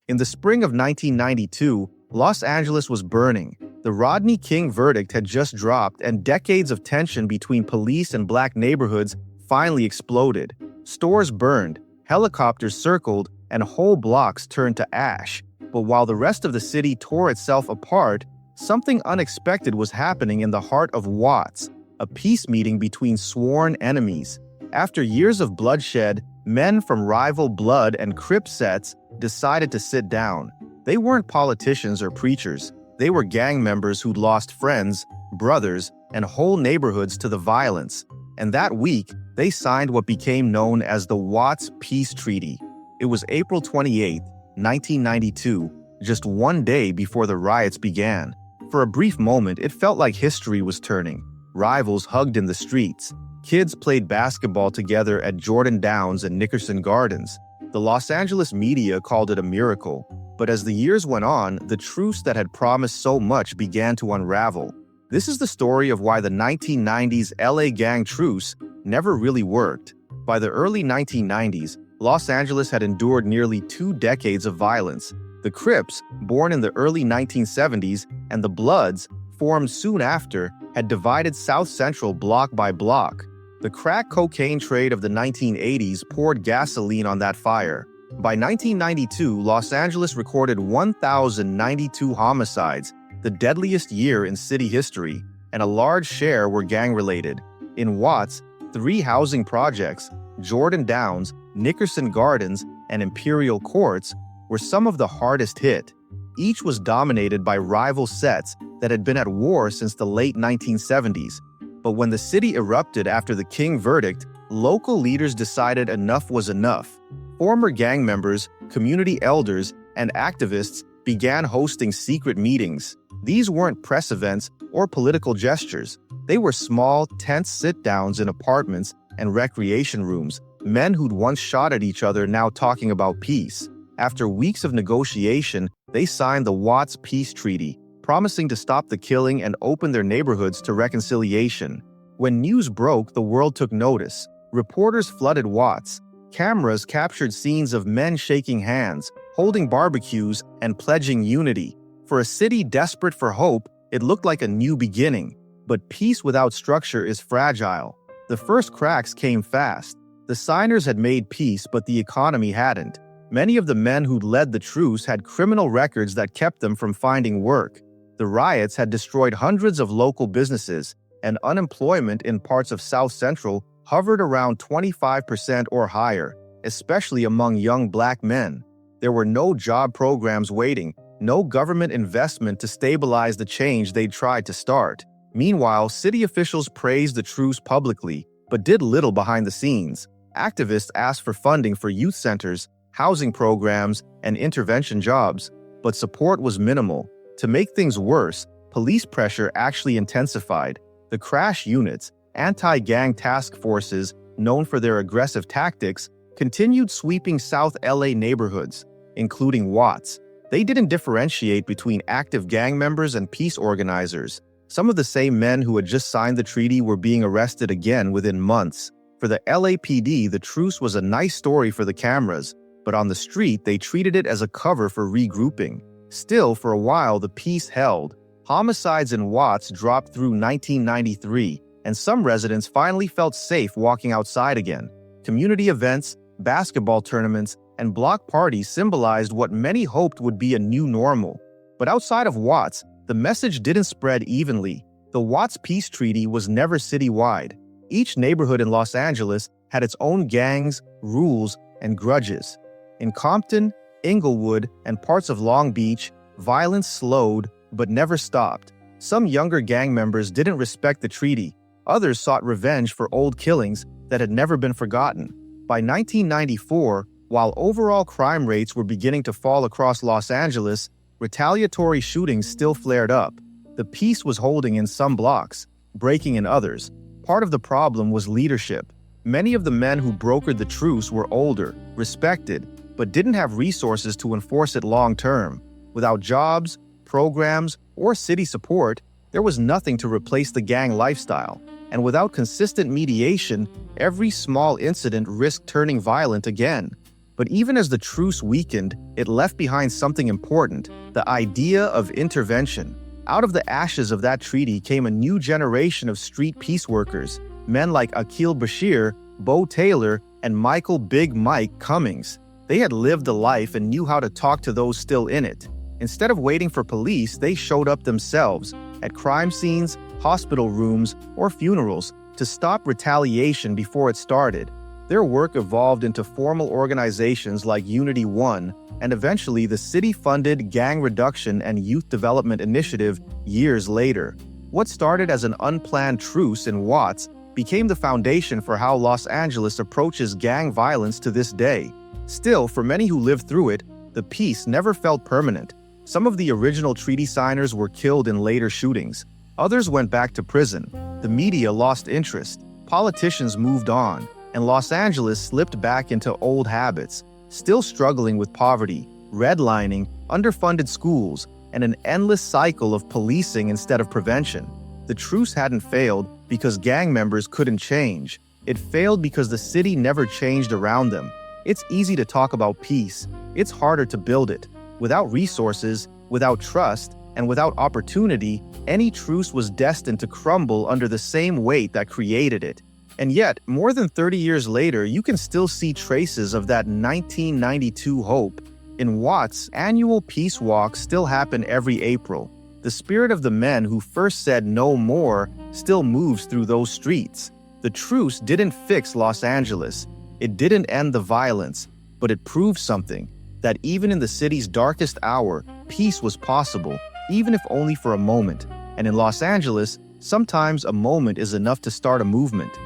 In the spring of 1992, Los Angeles was burning. The Rodney King verdict had just dropped, and decades of tension between police and black neighborhoods finally exploded. Stores burned, helicopters circled, and whole blocks turned to ash. But while the rest of the city tore itself apart, something unexpected was happening in the heart of Watts, a peace meeting between sworn enemies. After years of bloodshed, men from rival Blood and Crip sets decided to sit down. They weren't politicians or preachers. They were gang members who'd lost friends, brothers, and whole neighborhoods to the violence. And that week, they signed what became known as the Watts Peace Treaty. It was April 28, 1992, just one day before the riots began. For a brief moment, it felt like history was turning. Rivals hugged in the streets. Kids played basketball together at Jordan Downs and Nickerson Gardens. The Los Angeles media called it a miracle. But as the years went on, the truce that had promised so much began to unravel. This is the story of why the 1990s LA gang truce never really worked. By the early 1990s, Los Angeles had endured nearly 2 decades of violence. The Crips, born in the early 1970s, and the Bloods, formed soon after, had divided South Central block by block. The crack cocaine trade of the 1980s poured gasoline on that fire. By 1992, Los Angeles recorded 1,092 homicides, the deadliest year in city history, and a large share were gang-related. In Watts, 3 housing projects, Jordan Downs, Nickerson Gardens, and Imperial Courts, were some of the hardest hit. Each was dominated by rival sets that had been at war since the late 1970s. But when the city erupted after the King verdict, local leaders decided enough was enough. Former gang members, community elders, and activists began hosting secret meetings. These weren't press events or political gestures. They were small, tense sit-downs in apartments and recreation rooms. Men who'd once shot at each other now talking about peace. After weeks of negotiation, they signed the Watts Peace Treaty, promising to stop the killing and open their neighborhoods to reconciliation. When news broke, the world took notice. Reporters flooded Watts. Cameras captured scenes of men shaking hands, holding barbecues, and pledging unity. For a city desperate for hope, it looked like a new beginning. But peace without structure is fragile. The first cracks came fast. The signers had made peace, but the economy hadn't. Many of the men who'd led the truce had criminal records that kept them from finding work. The riots had destroyed hundreds of local businesses, and unemployment in parts of South Central hovered around 25% or higher, especially among young black men. There were no job programs waiting, no government investment to stabilize the change they'd tried to start. Meanwhile, city officials praised the truce publicly, but did little behind the scenes. Activists asked for funding for youth centers, housing programs, and intervention jobs, but support was minimal. To make things worse, police pressure actually intensified. The crash units, anti-gang task forces known for their aggressive tactics, continued sweeping South LA neighborhoods, including Watts. They didn't differentiate between active gang members and peace organizers. Some of the same men who had just signed the treaty were being arrested again within months. For the LAPD, the truce was a nice story for the cameras, but on the street, they treated it as a cover for regrouping. Still, for a while, the peace held. Homicides in Watts dropped through 1993, and some residents finally felt safe walking outside again. Community events, basketball tournaments, and block parties symbolized what many hoped would be a new normal. But outside of Watts, the message didn't spread evenly. The Watts Peace Treaty was never citywide. Each neighborhood in Los Angeles had its own gangs, rules, and grudges. In Compton, Inglewood, and parts of Long Beach, violence slowed but never stopped. Some younger gang members didn't respect the treaty. Others sought revenge for old killings that had never been forgotten. By 1994, while overall crime rates were beginning to fall across Los Angeles, retaliatory shootings still flared up. The peace was holding in some blocks, breaking in others. Part of the problem was leadership. Many of the men who brokered the truce were older, respected, but didn't have resources to enforce it long-term. Without jobs, programs, or city support, there was nothing to replace the gang lifestyle. And without consistent mediation, every small incident risked turning violent again. But even as the truce weakened, it left behind something important: the idea of intervention. Out of the ashes of that treaty came a new generation of street peace workers, men like Akil Bashir, Bo Taylor, and Michael Big Mike Cummings. They had lived a life and knew how to talk to those still in it. Instead of waiting for police, they showed up themselves at crime scenes, hospital rooms, or funerals to stop retaliation before it started. Their work evolved into formal organizations like Unity One, and eventually the city-funded Gang Reduction and Youth Development Initiative years later. What started as an unplanned truce in Watts became the foundation for how Los Angeles approaches gang violence to this day. Still, for many who lived through it, the peace never felt permanent. Some of the original treaty signers were killed in later shootings. Others went back to prison. The media lost interest. Politicians moved on. And Los Angeles slipped back into old habits, still struggling with poverty, redlining, underfunded schools, and an endless cycle of policing instead of prevention. The truce hadn't failed because gang members couldn't change. It failed because the city never changed around them. It's easy to talk about peace. It's harder to build it. Without resources, without trust, and without opportunity, any truce was destined to crumble under the same weight that created it. And yet, more than 30 years later, you can still see traces of that 1992 hope. In Watts, annual peace walks still happen every April. The spirit of the men who first said no more still moves through those streets. The truce didn't fix Los Angeles. It didn't end the violence, but it proved something: that even in the city's darkest hour, peace was possible, even if only for a moment. And in Los Angeles, sometimes a moment is enough to start a movement.